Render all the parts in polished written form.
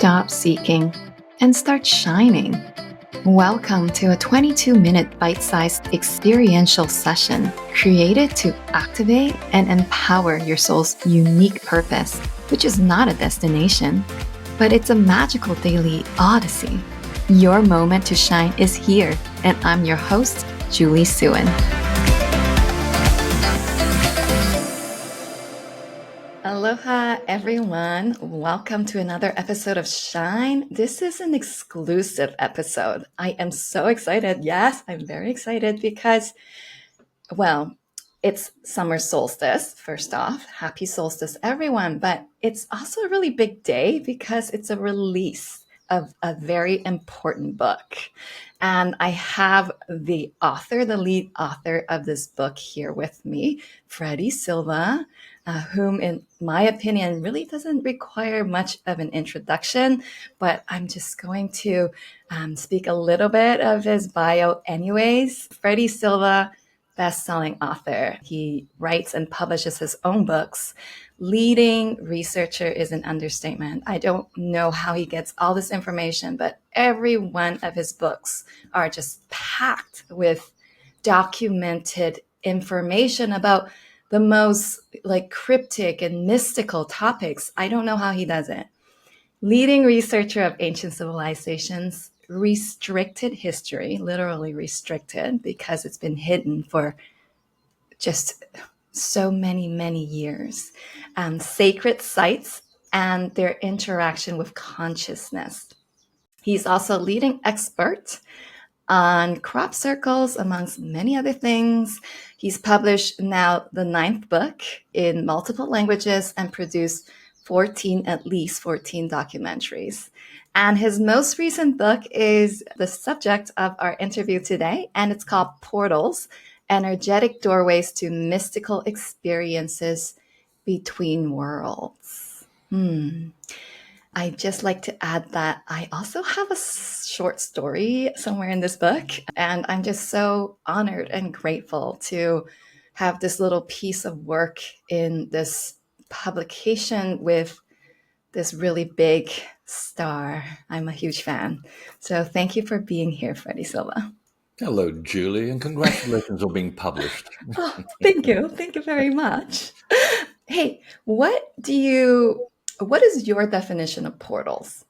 Stop seeking and start shining. Welcome to a 22-minute bite-sized experiential session created to activate and empower your soul's unique purpose, which is not a destination, but it's a magical daily odyssey. Your moment to shine is here, and I'm your host, Julie Suen. Aloha, everyone. Welcome to another episode of Shine. This is an exclusive episode. I am so excited. Yes, I'm very excited because, well, it's summer solstice, first off. Happy solstice, everyone. But it's also a really big day because it's a release of a very important book. And I have the author, the lead author of this book here with me, Freddie Silva, whom, in my opinion, really doesn't require much of an introduction, but I'm just going to speak a little bit of his bio anyways. Freddie Silva, best-selling author. He writes and publishes his own books. Leading researcher is an understatement. I don't know how he gets all this information, but every one of his books are just packed with documented information about the most cryptic and mystical topics. I don't know how he does it. Leading researcher of ancient civilizations, restricted history, literally restricted because it's been hidden for just so many years. Sacred sites and their interaction with consciousness. He's also a leading expert on crop circles, amongst many other things. He's published now the 9th book in multiple languages and produced at least 14 documentaries. And his most recent book is the subject of our interview today, and it's called Portals, Energetic Doorways to Mystical Experiences Between Worlds. I'd just like to add that I also have a short story somewhere in this book, and I'm just so honored and grateful to have this little piece of work in this publication with this really big star. I'm a huge fan. So thank you for being here, Freddie Silva. Hello, Julie, and congratulations on being published. Oh, thank you. Thank you very much. Hey, what is your definition of portals?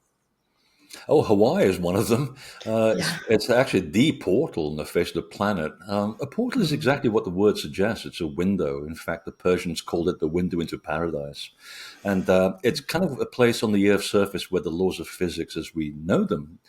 Oh, Hawaii is one of them. It's actually the portal on the face of the planet. A portal is exactly what the word suggests. It's a window. In fact, the Persians called it the window into paradise. And it's kind of a place on the Earth's surface where the laws of physics as we know them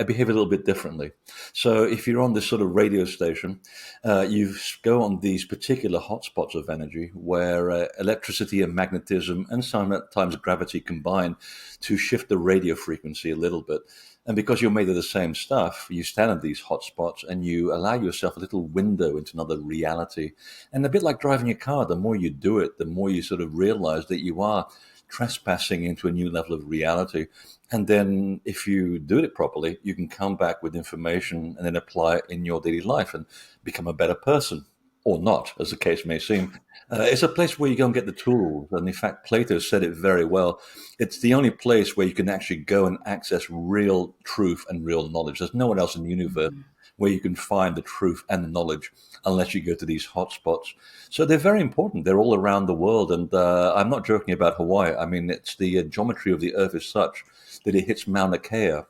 behave a little bit differently. So if you're on this sort of radio station, you go on these particular hotspots of energy where electricity and magnetism and sometimes gravity combine to shift the radio frequency a little bit. And because you're made of the same stuff, you stand at these hotspots and you allow yourself a little window into another reality. And a bit like driving a car, the more you do it, the more you sort of realize that you are trespassing into a new level of reality. And then if you do it properly, you can come back with information and then apply it in your daily life and become a better person. Or not, as the case may seem. It's a place where you go and get the tools. And in fact, Plato said it very well. It's the only place where you can actually go and access real truth and real knowledge. There's no one else in the universe where you can find the truth and the knowledge unless you go to these hotspots. So they're very important. They're all around the world. And I'm not joking about Hawaii. I mean, it's the geometry of the Earth is such that it hits Mauna Kea.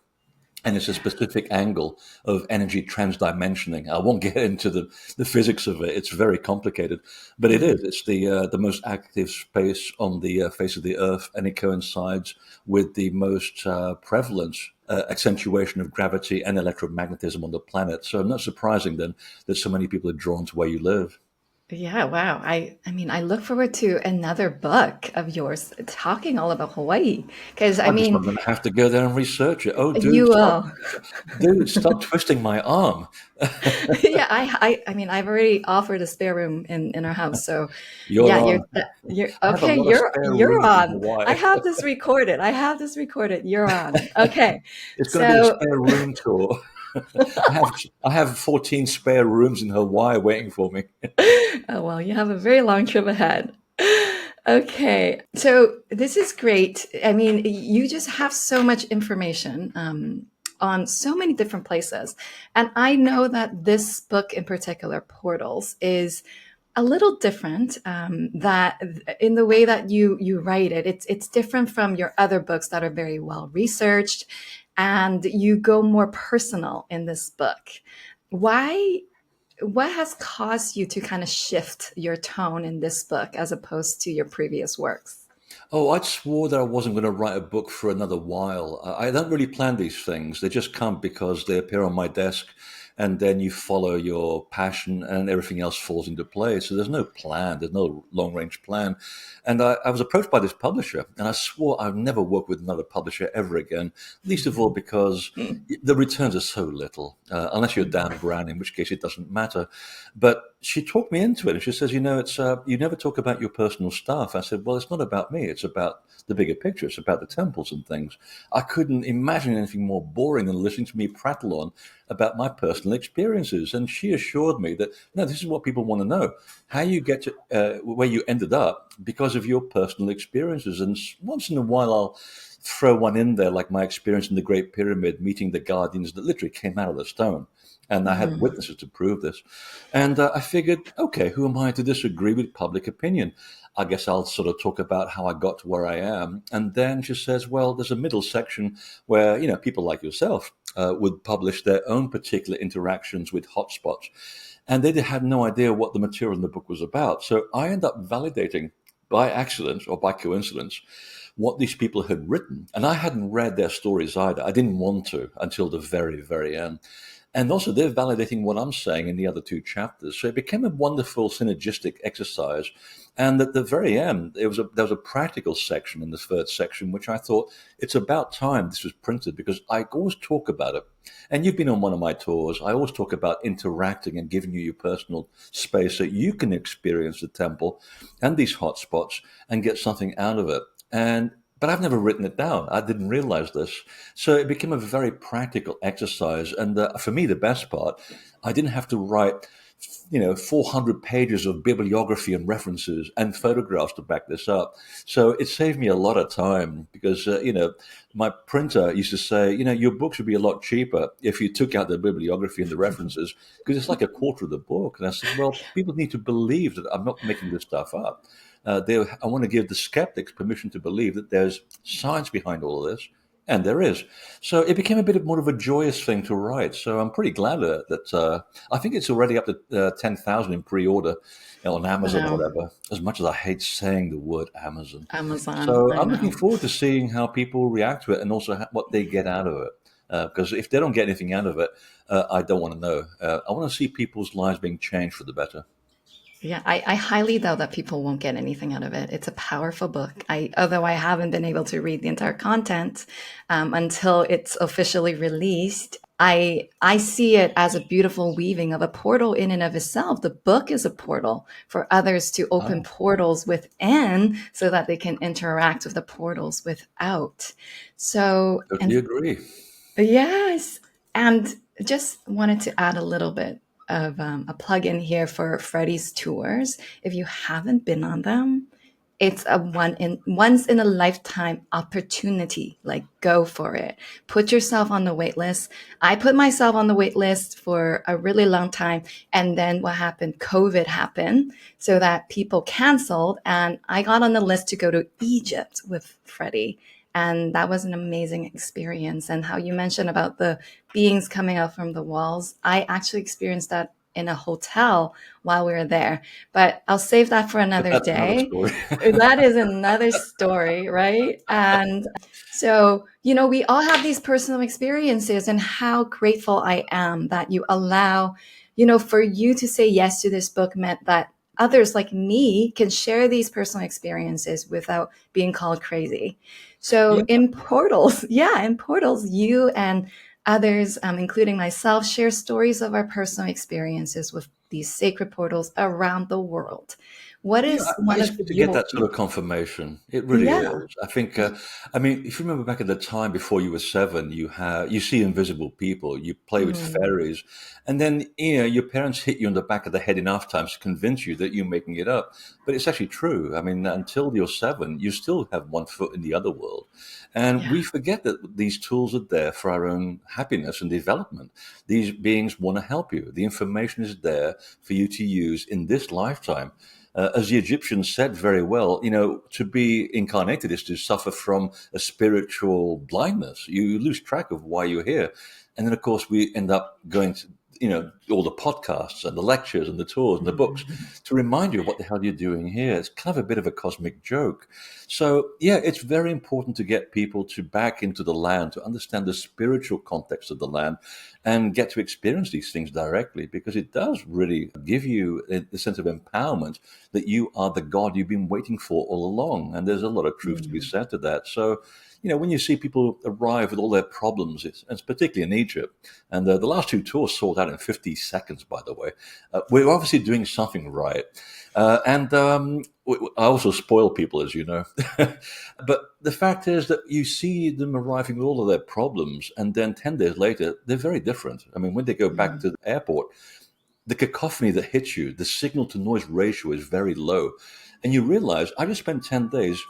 And it's a specific angle of energy transdimensioning. I won't get into the physics of it. It's very complicated, but it is. It's the most active space on the face of the Earth, and it coincides with the most prevalent accentuation of gravity and electromagnetism on the planet. So not surprising then that so many people are drawn to where you live. Yeah, wow. I mean, I look forward to another book of yours talking all about Hawaii. Because I'm just not going to have to go there and research it. Oh, you will. Stop twisting my arm. Yeah, I mean, I've already offered a spare room in our house. So You're yeah, on. you're okay. You're on. I have this recorded. You're on. Okay. It's going to be a spare room tour. I have 14 spare rooms in Hawaii waiting for me. Oh, well, you have a very long trip ahead. Okay, so this is great. I mean, you just have so much information on so many different places. And I know that this book in particular, Portals, is a little different that in the way that you write it. It's different from your other books that are very well researched, and you go more personal in this book. Why what has caused you to kind of shift your tone in this book as opposed to your previous works? Oh, I'd swore that I wasn't going to write a book for another while. I don't really plan these things. They just come because they appear on my desk, and then you follow your passion, and everything else falls into place. So there's no plan, there's no long range plan. And I was approached by this publisher, and I swore I'd never work with another publisher ever again, least of all because Mm, the returns are so little, unless you're Dan Brown, in which case it doesn't matter. But she talked me into it, and she says, it's you never talk about your personal stuff. I said, well, it's not about me. It's about the bigger picture. It's about the temples and things. I couldn't imagine anything more boring than listening to me prattle on about my personal experiences. And she assured me that no, this is what people want to know: how you get to where you ended up because of your personal experiences. And once in a while, I'll throw one in there, like my experience in the Great Pyramid, meeting the guardians that literally came out of the stone. And I had mm, witnesses to prove this. And I figured, okay, who am I to disagree with public opinion? I guess I'll sort of talk about how I got to where I am. And then she says, well, there's a middle section where, people like yourself would publish their own particular interactions with hotspots. And they had no idea what the material in the book was about. So I end up validating by accident or by coincidence what these people had written. And I hadn't read their stories either. I didn't want to until the very, very end. And also, they're validating what I'm saying in the other two chapters. So it became a wonderful synergistic exercise. And at the very end, there was a practical section in the third section, which I thought it's about time this was printed because I always talk about it. And you've been on one of my tours. I always talk about interacting and giving you your personal space so you can experience the temple and these hotspots and get something out of it. But I've never written it down. I didn't realize this. So it became a very practical exercise. And for me, the best part, I didn't have to write, 400 pages of bibliography and references and photographs to back this up. So it saved me a lot of time because, my printer used to say, your books would be a lot cheaper if you took out the bibliography and the references because it's like a quarter of the book. And I said, well, people need to believe that I'm not making this stuff up. I want to give the skeptics permission to believe that there's science behind all of this, and there is. So it became a bit more of a joyous thing to write. So I'm pretty glad that I think it's already up to 10,000 in pre-order on Amazon or wow, whatever. As much as I hate saying the word Amazon, Amazon, so I I'm looking know. forward to seeing how people react to it and also what they get out of it. Because if they don't get anything out of it, I don't want to know. I want to see people's lives being changed for the better. Yeah, I highly doubt that people won't get anything out of it. It's a powerful book. Although I haven't been able to read the entire content until it's officially released, I see it as a beautiful weaving of a portal in and of itself. The book is a portal for others to open Ah, portals within, so that they can interact with the portals without. So, totally and agree. yes. And just wanted to add a little bit of a plug in here for Freddie's tours. If you haven't been on them, it's a once in a lifetime opportunity. Like, go for it. Put yourself on the wait list. I put myself on the wait list for a really long time. And then what happened? COVID happened, so that people canceled. And I got on the list to go to Egypt with Freddie. And that was an amazing experience. And how you mentioned about the beings coming out from the walls, I actually experienced that in a hotel while we were there. But I'll save that for But another that's another day. story. That is another story, right? And so, we all have these personal experiences, and how grateful I am that you allow, for you to say yes to this book meant that others like me can share these personal experiences without being called crazy. So Yeah. in Portals, yeah, in Portals, you and others, including myself, share stories of our personal experiences with these sacred portals around the world. What Yeah, is one it's of good to get your, that sort of confirmation. It really yeah. is. I think. I mean, if you remember back at the time before you were seven, you see invisible people, you play with Mm, fairies, and then your parents hit you on the back of the head enough times to convince you that you're making it up. But it's actually true. I mean, until you're seven, you still have one foot in the other world, and yeah. we forget that these tools are there for our own happiness and development. These beings want to help you. The information is there for you to use in this lifetime. As the Egyptians said very well, to be incarnated is to suffer from a spiritual blindness. You lose track of why you're here. And then, of course, we end up going to, all the podcasts and the lectures and the tours and the books Mhm. to remind you of what the hell you're doing here. It's kind of a bit of a cosmic joke. So, yeah, it's very important to get people to back into the land, to understand the spiritual context of the land and get to experience these things directly, because it does really give you a sense of empowerment that you are the God you've been waiting for all along. And there's a lot of truth to be Mm. said to that. So, when you see people arrive with all their problems, it's particularly in Egypt, and the last two tours sold out in 50 seconds, by the way, we're obviously doing something right. And I also spoil people, as you know. But the fact is that you see them arriving with all of their problems, and then 10 days later, they're very different. I mean, when they go back Mm. to the airport, the cacophony that hits you, the signal to noise ratio is very low. And you realize, I just spent 10 days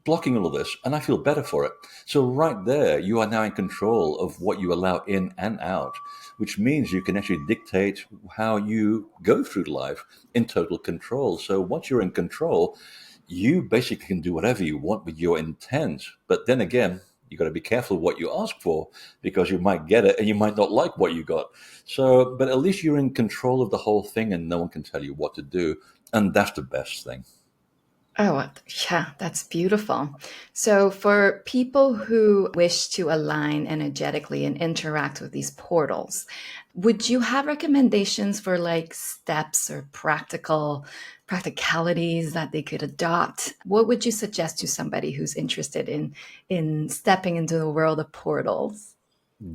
blocking all of this and I feel better for it. So, right there, you are now in control of what you allow in and out, which means you can actually dictate how you go through life in total control. So, once you're in control, you basically can do whatever you want with your intent. But then again, you got to be careful what you ask for, because you might get it and you might not like what you got. So, but at least you're in control of the whole thing and no one can tell you what to do. And that's the best thing. Oh, yeah, that's beautiful. So, for people who wish to align energetically and interact with these portals, would you have recommendations for like steps or practicalities that they could adopt? What would you suggest to somebody who's interested in stepping into the world of portals?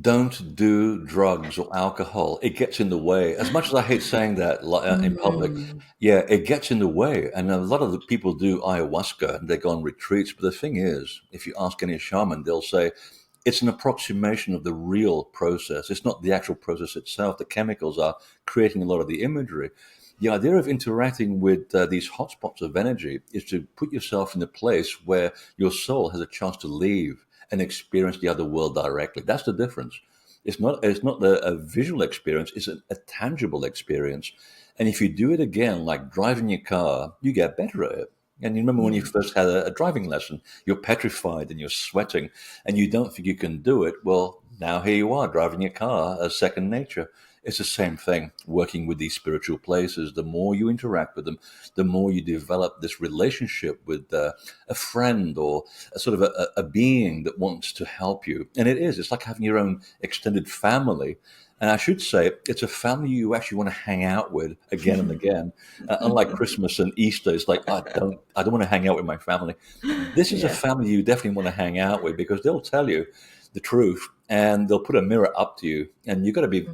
Don't do drugs or alcohol. It gets in the way. As much as I hate saying that in public, Mm, yeah, it gets in the way. And a lot of the people do ayahuasca and they go on retreats. But the thing is, if you ask any shaman, they'll say it's an approximation of the real process. It's not the actual process itself. The chemicals are creating a lot of the imagery. The idea of interacting with these hotspots of energy is to put yourself in a place where your soul has a chance to leave and experience the other world directly. That's the difference. It's not a visual experience, it's a tangible experience. And if you do it again, like driving your car, you get better at it. And you remember when you mm, first had a driving lesson, you're petrified and you're sweating and you don't think you can do it. Well, now here you are driving your car as second nature. It's the same thing working with these spiritual places. The more you interact with them, the more you develop this relationship with a friend or a sort of a being that wants to help you. And it's like having your own extended family. And I should say, it's a family you actually want to hang out with again and again. Unlike Christmas and Easter, it's like I don't want to hang out with my family. This is a yeah. family you definitely want to hang out with, because they'll tell you the truth and they'll put a mirror up to you, and you've got to be,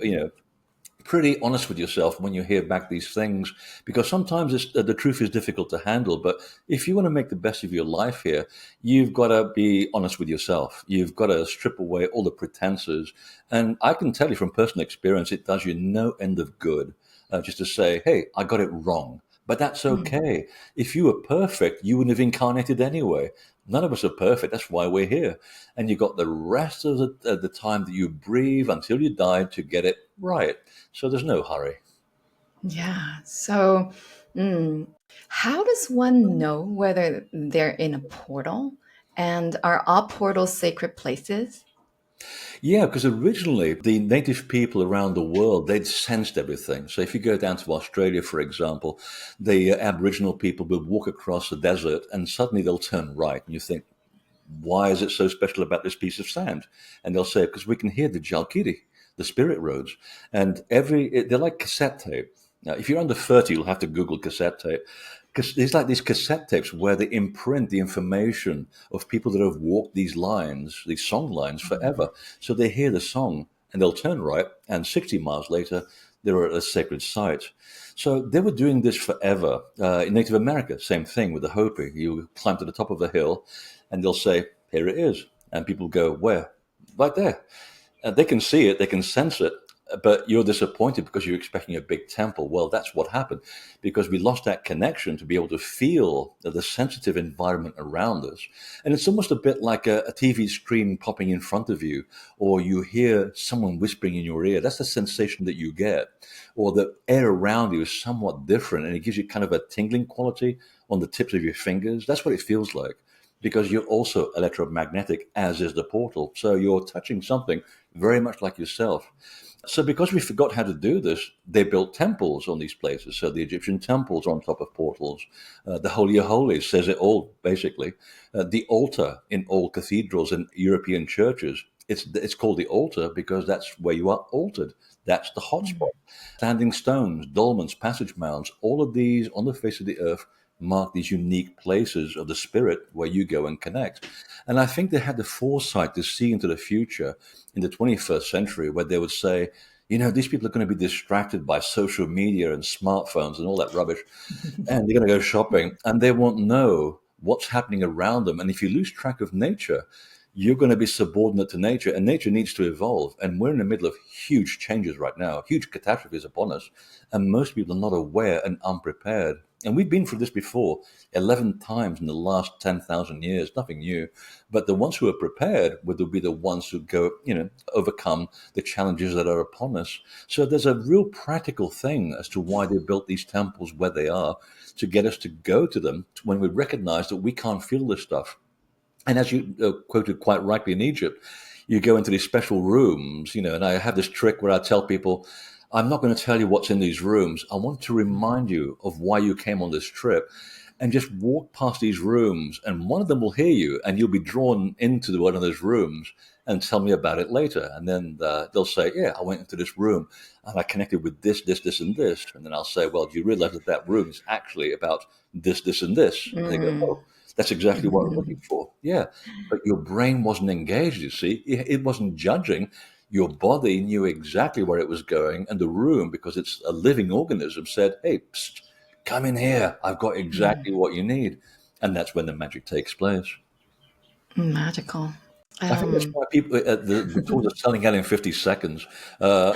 pretty honest with yourself when you hear back these things, because sometimes the truth is difficult to handle. But if you want to make the best of your life here, you've got to be honest with yourself. You've got to strip away all the pretenses. And I can tell you from personal experience, it does you no end of good just to say, hey, I got it wrong. But that's Mm. okay. If you were perfect, you wouldn't have incarnated anyway. None of us are perfect. That's why we're here. And you got the rest of the time that you breathe until you die to get it right. So there's no hurry. Yeah. So, mm, how does one know whether they're in a portal? And are all portals sacred places? Yeah, because originally the native people around the world, they'd sensed everything. So if you go down to Australia, for example, the Aboriginal people will walk across the desert and suddenly they'll turn right. And you think, why is it so special about this piece of sand? And they'll say, because we can hear the Jalkiri, the spirit roads. And they're like cassette tape. Now, if you're under 30, you'll have to Google cassette tape. Because there's like these cassette tapes where they imprint the information of people that have walked these lines, these song lines forever. So they hear the song and they'll turn right, and 60 miles later, they were a sacred site. So they were doing this forever. In Native America, same thing with the Hopi. You climb to the top of the hill and they'll say, here it is. And people go, where? Right there. They can see it, they can sense it, but you're disappointed because you're expecting a big temple. Well, that's what happened because we lost that connection to be able to feel the sensitive environment around us. And it's almost a bit like a TV screen popping in front of you, or you hear someone whispering in your ear. That's the sensation that you get. Or the air around you is somewhat different and it gives you kind of a tingling quality on the tips of your fingers. That's what it feels like because you're also electromagnetic, as is the portal. So you're touching something very much like yourself. So because we forgot how to do this, they built temples on these places. So the Egyptian temples on top of portals. The Holy of Holies says it all, basically. The altar in all cathedrals and European churches, it's called the altar because that's where you are altered. That's the hotspot. Standing stones, dolmens, passage mounds, all of these on the face of the earth mark these unique places of the spirit where you go and connect. And I think they had the foresight to see into the future in the 21st century where they would say, you know, these people are going to be distracted by social media and smartphones and all that rubbish. And they're going to go shopping and they won't know what's happening around them. And if you lose track of nature, you're going to be subordinate to nature and nature needs to evolve. And we're in the middle of huge changes right now, huge catastrophes upon us. And most people are not aware and unprepared. And we've been through this before 11 times in the last 10,000 years, nothing new. But the ones who are prepared will be the ones who go, you know, overcome the challenges that are upon us. So there's a real practical thing as to why they built these temples where they are to get us to go to them when we recognize that we can't feel this stuff. And as you quoted quite rightly in Egypt, you go into these special rooms, you know, and I have this trick where I tell people, I'm not going to tell you what's in these rooms. I want to remind you of why you came on this trip and just walk past these rooms and one of them will hear you and you'll be drawn into one of those rooms and tell me about it later. And then they'll say, yeah, I went into this room and I connected with this, and this. And then I'll say, well, do you realize that that room is actually about this, and this? And they go, oh, that's exactly what I'm looking for. Yeah. But your brain wasn't engaged, you see. It wasn't judging. Your body knew exactly where it was going. And the room, because it's a living organism, said, hey, psst, come in here. I've got exactly what you need. And that's when the magic takes place. Magical. I think that's why people, the tools are selling out in 50 seconds. Uh,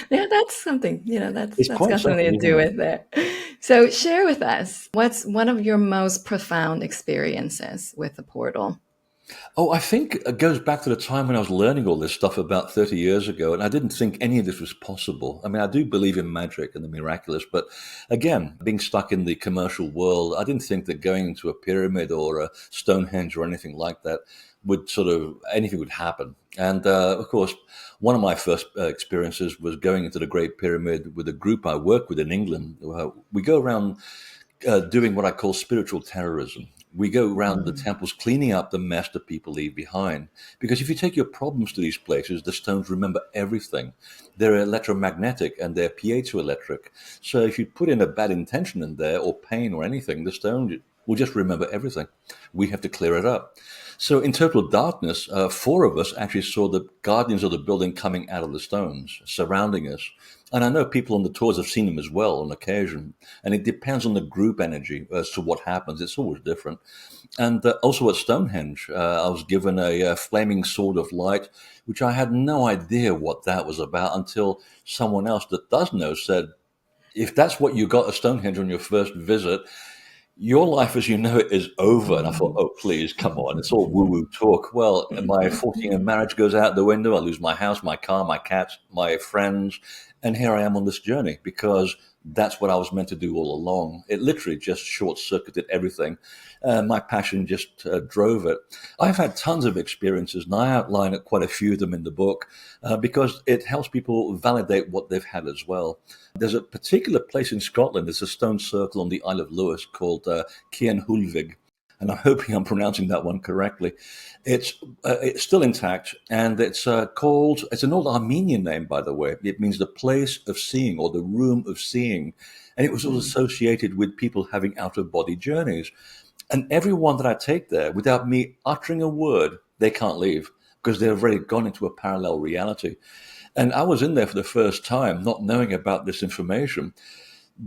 Yeah, that's something, you know, it's that's quite got something something, to do isn't it? with it. So share with us, what's one of your most profound experiences with the portal? Oh, I think it goes back to the time when I was learning all this stuff about 30 years ago, and I didn't think any of this was possible. I mean, I do believe in magic and the miraculous, but again, being stuck in the commercial world, I didn't think that going into a pyramid or a Stonehenge or anything like that would sort of anything would happen. And of course, one of my first experiences was going into the Great Pyramid with a group I work with in England. We go around doing what I call spiritual terrorism. We go around the temples cleaning up the mess that people leave behind. Because if you take your problems to these places, the stones remember everything. They're electromagnetic and they're piezoelectric. So if you put in a bad intention in there or pain or anything, the stone will just remember everything. We have to clear it up. So in total darkness, four of us actually saw the guardians of the building coming out of the stones, surrounding us. And I know people on the tours have seen them as well on occasion. And it depends on the group energy as to what happens. It's always different. And also at Stonehenge, I was given a flaming sword of light, which I had no idea what that was about until someone else that does know said, if that's what you got at Stonehenge on your first visit, your life as you know it is over. And I thought, oh, please, come on. It's all woo woo talk. Well, my 14-year marriage goes out the window. I lose my house, my car, my cats, my friends. And here I am on this journey because that's what I was meant to do all along. It literally just short circuited everything. My passion just drove it. I've had tons of experiences, and I outline quite a few of them in the book because it helps people validate what they've had as well. There's a particular place in Scotland, there's a stone circle on the Isle of Lewis called Cian and I'm hoping I'm pronouncing that one correctly. It's still intact, and it's called. It's an old Armenian name, by the way. It means the place of seeing or the room of seeing, and it was all associated with people having out of body journeys. And everyone that I take there, without me uttering a word, they can't leave. because they've already gone into a parallel reality. And I was in there for the first time, not knowing about this information,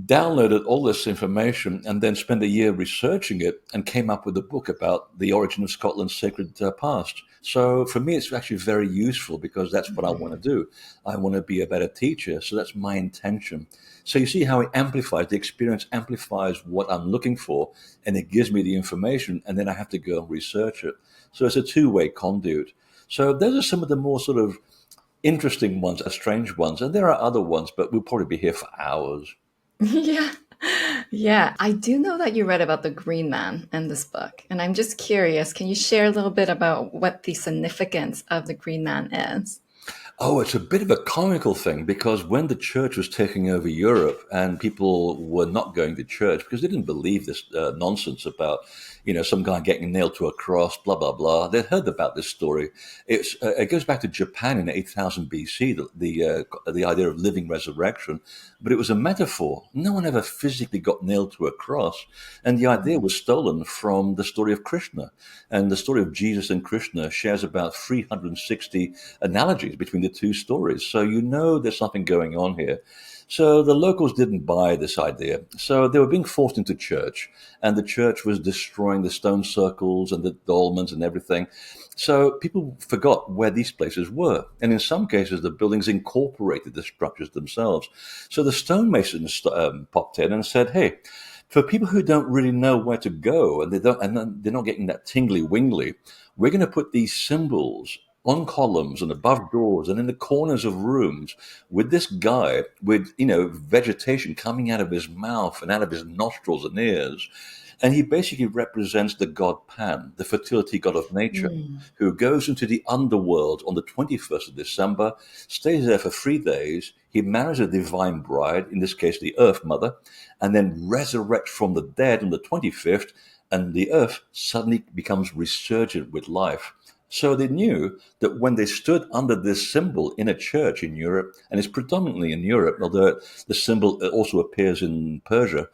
downloaded all this information, and then spent a year researching it and came up with a book about the origin of Scotland's sacred past. So for me, it's actually very useful because that's what I want to do. I want to be a better teacher. So that's my intention. So you see how it amplifies, the experience amplifies what I'm looking for, and it gives me the information, and then I have to go and research it. So it's a two-way conduit. So those are some of the more sort of interesting ones, strange ones. And there are other ones, but we'll probably be here for hours. Yeah. Yeah, I do know that you read about the Green Man in this book, and I'm just curious, can you share a little bit about what the significance of the Green Man is? Oh, it's a bit of a comical thing because when the church was taking over Europe and people were not going to church because they didn't believe this nonsense about, some guy getting nailed to a cross, blah, blah, blah. They'd heard about this story. It goes back to Japan in 8000 BC, the idea of living resurrection, but it was a metaphor. No one ever physically got nailed to a cross. And the idea was stolen from the story of Krishna. And the story of Jesus and Krishna shares about 360 analogies between the two stories. So there's something going on here. So the locals didn't buy this idea. So they were being forced into church, and the church was destroying the stone circles and the dolmens and everything. So people forgot where these places were. And in some cases, the buildings incorporated the structures themselves. So the stonemasons popped in and said, hey, for people who don't really know where to go and they're not getting that tingly wingly, we're going to put these symbols on columns and above doors and in the corners of rooms with this guy with, vegetation coming out of his mouth and out of his nostrils and ears. And he basically represents the god Pan, the fertility god of nature, who goes into the underworld on the 21st of December, stays there for 3 days. He marries a divine bride, in this case, the Earth Mother, and then resurrects from the dead on the 25th, and the Earth suddenly becomes resurgent with life. So they knew that when they stood under this symbol in a church in Europe, and it's predominantly in Europe, although the symbol also appears in Persia,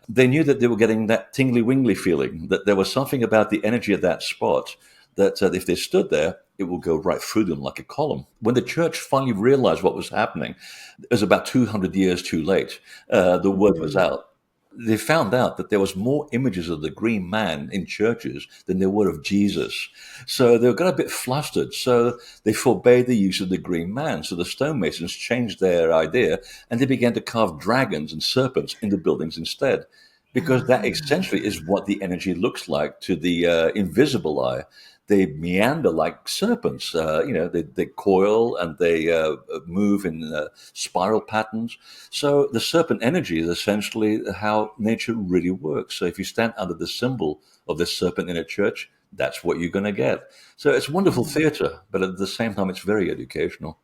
they knew that they were getting that tingly-wingly feeling, that there was something about the energy of that spot that if they stood there, it will go right through them like a column. When the church finally realized what was happening, it was about 200 years too late. The word was out. They found out that there was more images of the Green Man in churches than there were of Jesus. So they got a bit flustered. So they forbade the use of the Green Man. So the stonemasons changed their idea and they began to carve dragons and serpents in the buildings instead. Because that essentially is what the energy looks like to the invisible eye. They meander like serpents. They coil and they move in spiral patterns. So the serpent energy is essentially how nature really works. So if you stand under the symbol of the serpent in a church, that's what you're going to get. So it's wonderful theater, but at the same time, it's very educational.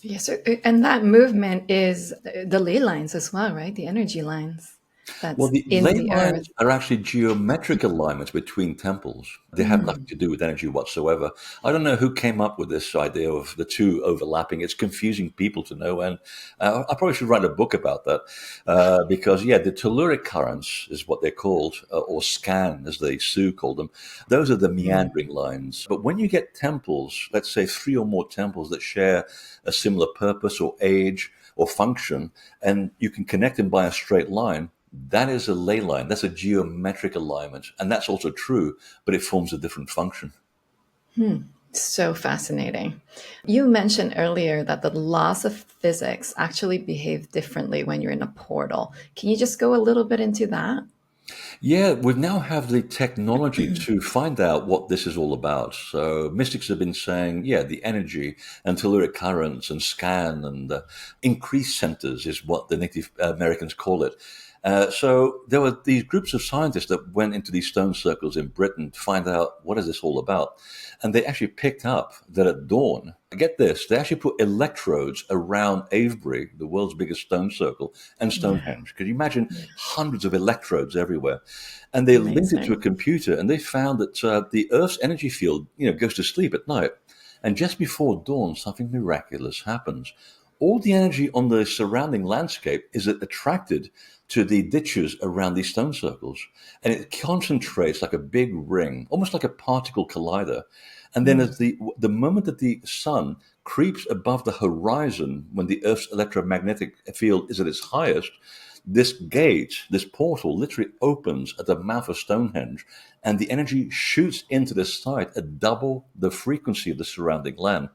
Yes, and that movement is the ley lines as well, right? The energy lines Well, that's the in ley the earth. lines are actually geometric alignments between temples. They have nothing to do with energy whatsoever. I don't know who came up with this idea of the two overlapping. It's confusing people to know, and I probably should write a book about that because, the telluric currents is what they're called, or scan, as the Sioux called them. Those are the meandering lines. But when you get temples, let's say 3 or more temples that share a similar purpose or age or function, and you can connect them by a straight line, that is a ley line. That's a geometric alignment. And that's also true, but it forms a different function. So fascinating. You mentioned earlier that the laws of physics actually behave differently when you're in a portal. Can you just go a little bit into that? Yeah, we now have the technology to find out what this is all about. So mystics have been saying, the energy and telluric currents and scan and increased centers is what the Native Americans call it. So there were these groups of scientists that went into these stone circles in Britain to find out what is this all about. And they actually picked up that at dawn, get this, they actually put electrodes around Avebury, the world's biggest stone circle, and Yeah, Stonehenge. Could you imagine hundreds of electrodes everywhere? And they linked it to a amazing. computer, and they found that the Earth's energy field, goes to sleep at night. And just before dawn, something miraculous happens. all the energy on the surrounding landscape is attracted to the ditches around these stone circles. And it concentrates like a big ring, almost like a particle collider. And then as the moment that the sun creeps above the horizon, when the Earth's electromagnetic field is at its highest, this gate, this portal, literally opens at the mouth of Stonehenge, and the energy shoots into the site at double the frequency of the surrounding land.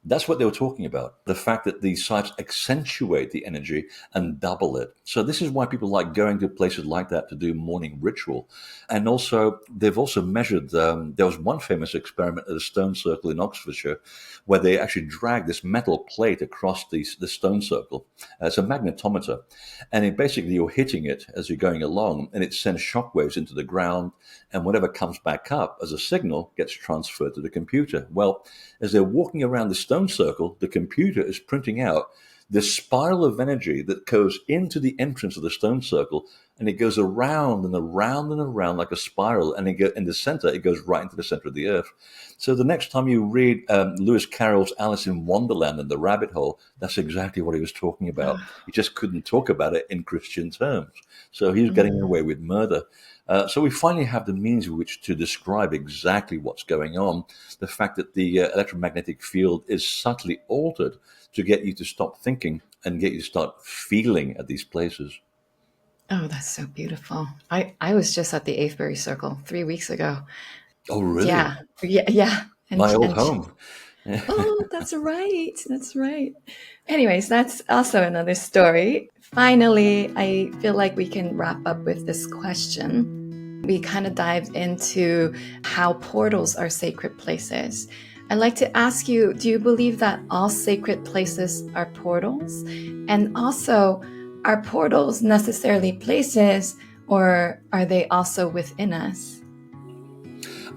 That's what they were talking about. The fact that these sites accentuate the energy and double it. So this is why people like going to places like that to do morning ritual. And also, they've also measured, there was one famous experiment at a stone circle in Oxfordshire where they actually dragged this metal plate across the stone circle. It's a magnetometer. And basically you're hitting it as you're going along, and it sends shockwaves into the ground, and whatever comes back up as a signal gets transferred to the computer. Well, as they're walking around the stone circle, the computer is printing out this spiral of energy that goes into the entrance of the stone circle, and it goes around and around and around like a spiral, and in the center, it goes right into the center of the earth. So the next time you read Lewis Carroll's Alice in Wonderland and the Rabbit Hole, that's exactly what he was talking about. He just couldn't talk about it in Christian terms. So he was getting away with murder. So we finally have the means with which to describe exactly what's going on. The fact that the electromagnetic field is subtly altered to get you to stop thinking and get you to start feeling at these places. Oh, that's so beautiful. I was just at the Avebury Circle 3 weeks ago. Oh, really? Yeah, yeah, yeah. My old home. Oh, that's right. That's right. Anyways, that's also another story. Finally, I feel like we can wrap up with this question. We kind of dived into how portals are sacred places. I'd like to ask you, do you believe that all sacred places are portals? And also, are portals necessarily places, or are they also within us?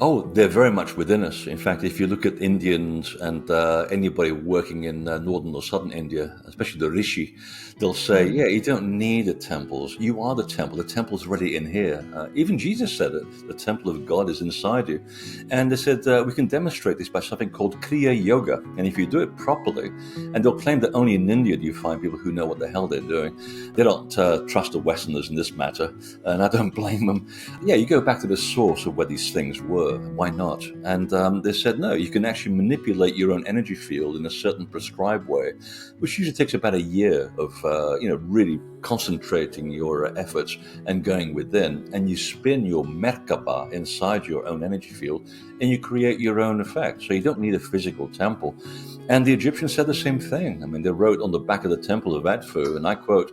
Oh, they're very much within us. In fact, if you look at Indians and anybody working in northern or southern India, especially the Rishi, they'll say, yeah, you don't need the temples. You are the temple. The temple's already in here. Even Jesus said it. The temple of God is inside you. And they said, we can demonstrate this by something called Kriya Yoga. And if you do it properly, and they'll claim that only in India do you find people who know what the hell they're doing. They don't trust the Westerners in this matter, and I don't blame them. Yeah, you go back to the source of where these things were. Why not? And they said, no, you can actually manipulate your own energy field in a certain prescribed way, which usually takes about a year of, really concentrating your efforts and going within. And you spin your Merkaba inside your own energy field, and you create your own effect. So you don't need a physical temple. And the Egyptians said the same thing. I mean, they wrote on the back of the temple of Edfu, and I quote,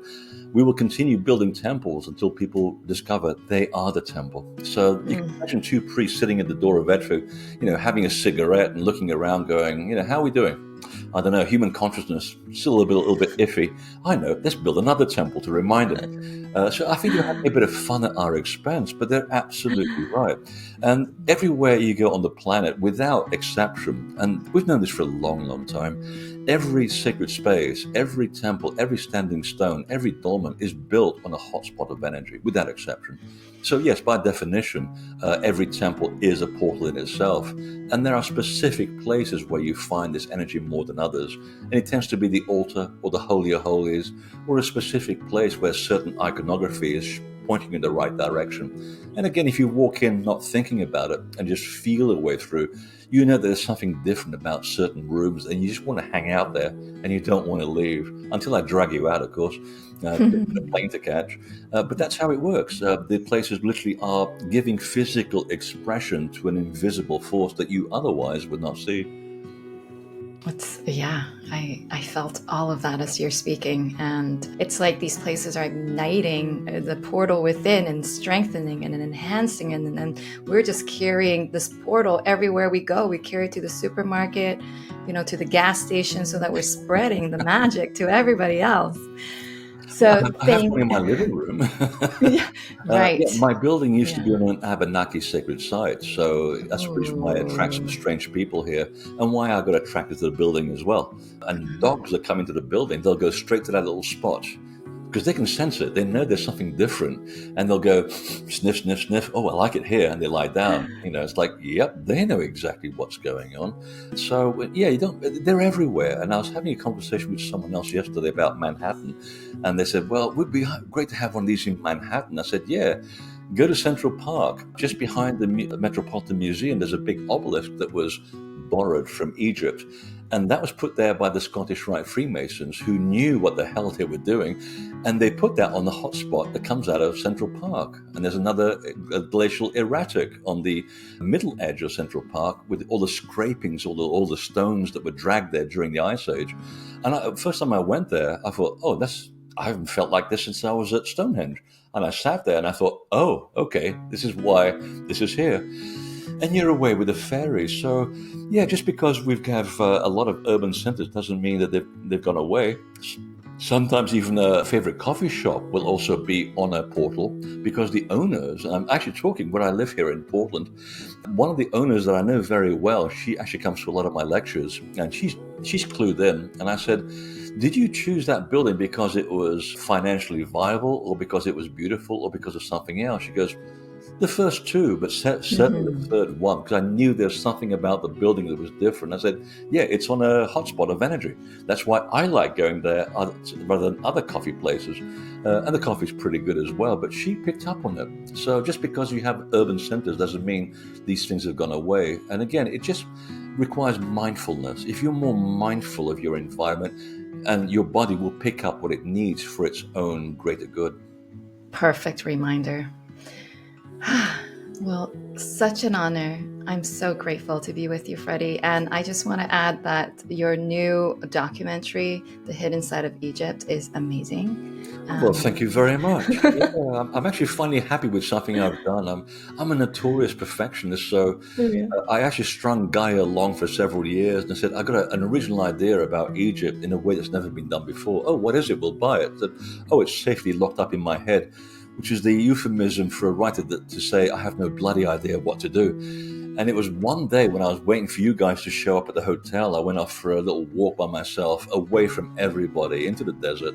"We will continue building temples until people discover they are the temple." So you can imagine two priests sitting at the door of Edfu, having a cigarette and looking around going, how are we doing? I don't know, human consciousness, still a little bit iffy. I know, let's build another temple to remind them. So I think they're having a bit of fun at our expense, but they're absolutely right. And everywhere you go on the planet, without exception, and we've known this for a long, long time, every sacred space, every temple, every standing stone, every dolmen is built on a hotspot of energy, without exception. So yes, by definition, every temple is a portal in itself. And there are specific places where you find this energy more than others. And it tends to be the altar or the Holy of Holies, or a specific place where certain iconography is pointing in the right direction. And again, if you walk in not thinking about it and just feel your way through, you know there's something different about certain rooms, and you just want to hang out there and you don't want to leave until I drag you out, of course. A plane to catch. But that's how it works. The places literally are giving physical expression to an invisible force that you otherwise would not see. I felt all of that as you're speaking, and it's like these places are igniting the portal within and strengthening and enhancing, and then we're just carrying this portal everywhere we go. We carry it to the supermarket, to the gas station, so that we're spreading the magic to everybody else. So I have one in my living room. Right. My building used to be on an Abenaki sacred site, so that's the reason why I attract some strange people here, and why I got attracted to the building as well. And dogs that come into the building, they'll go straight to that little spot. because they can sense it. They know there's something different, and they'll go sniff, sniff, sniff. Oh, I like it here, and they lie down. It's like, yep, they know exactly what's going on. So yeah, you don't. They're everywhere. And I was having a conversation with someone else yesterday about Manhattan, and they said, "Well, it would be great to have one of these in Manhattan." I said, "Yeah." Go to Central Park, just behind the Metropolitan Museum. There's a big obelisk that was borrowed from Egypt. And that was put there by the Scottish Rite Freemasons, who knew what the hell they were doing. And they put that on the hotspot that comes out of Central Park. And there's another glacial erratic on the middle edge of Central Park with all the scrapings, all the stones that were dragged there during the Ice Age. And first time I went there, I thought, I haven't felt like this since I was at Stonehenge. And I sat there and I thought, oh, okay, this is why this is here. And you're away with the fairies. So, yeah, just because we have a lot of urban centers doesn't mean that they've gone away. Sometimes even a favorite coffee shop will also be on a portal because the owners, and I'm actually talking where I live here in Portland, one of the owners that I know very well, she actually comes to a lot of my lectures, and she's clued in. And I said, did you choose that building because it was financially viable, or because it was beautiful, or because of something else? She goes, the first two, but certainly the third one, because I knew there's something about the building that was different. I said, yeah, it's on a hotspot of energy. That's why I like going there rather than other coffee places. And the coffee's pretty good as well, but she picked up on it. So just because you have urban centers doesn't mean these things have gone away. And again, it just requires mindfulness. If you're more mindful of your environment, and your body will pick up what it needs for its own greater good. Perfect reminder. Well, such an honor. I'm so grateful to be with you, Freddie. And I just want to add that your new documentary, The Hidden Side of Egypt, is amazing. Well, thank you very much. Yeah, I'm actually finally happy with something I've done. I'm a notorious perfectionist, so I actually strung Gaia along for several years and said, I got an original idea about Egypt in a way that's never been done before. Oh, what is it? We'll buy it. Said, it's safely locked up in my head, which is the euphemism for a writer to say, I have no bloody idea what to do. And it was one day when I was waiting for you guys to show up at the hotel, I went off for a little walk by myself, away from everybody, into the desert.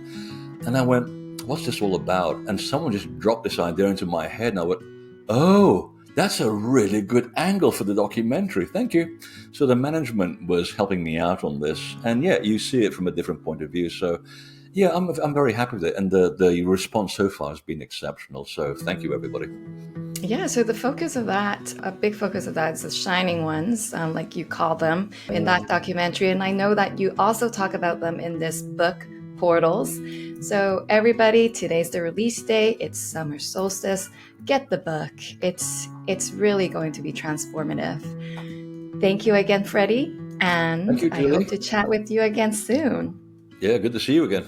And I went, what's this all about? And someone just dropped this idea into my head, and I went, oh, that's a really good angle for the documentary. Thank you. So the management was helping me out on this. And yeah, you see it from a different point of view. So yeah, I'm very happy with it. And the response so far has been exceptional. So thank you, everybody. Yeah, so the focus of that, a big focus of that is the shining ones, like you call them in that documentary. And I know that you also talk about them in this book, Portals. So everybody, today's the release day. It's summer solstice. Get the book. It's really going to be transformative. Thank you again, Freddie. And Thank you, I hope to chat with you again soon. Yeah, good to see you again.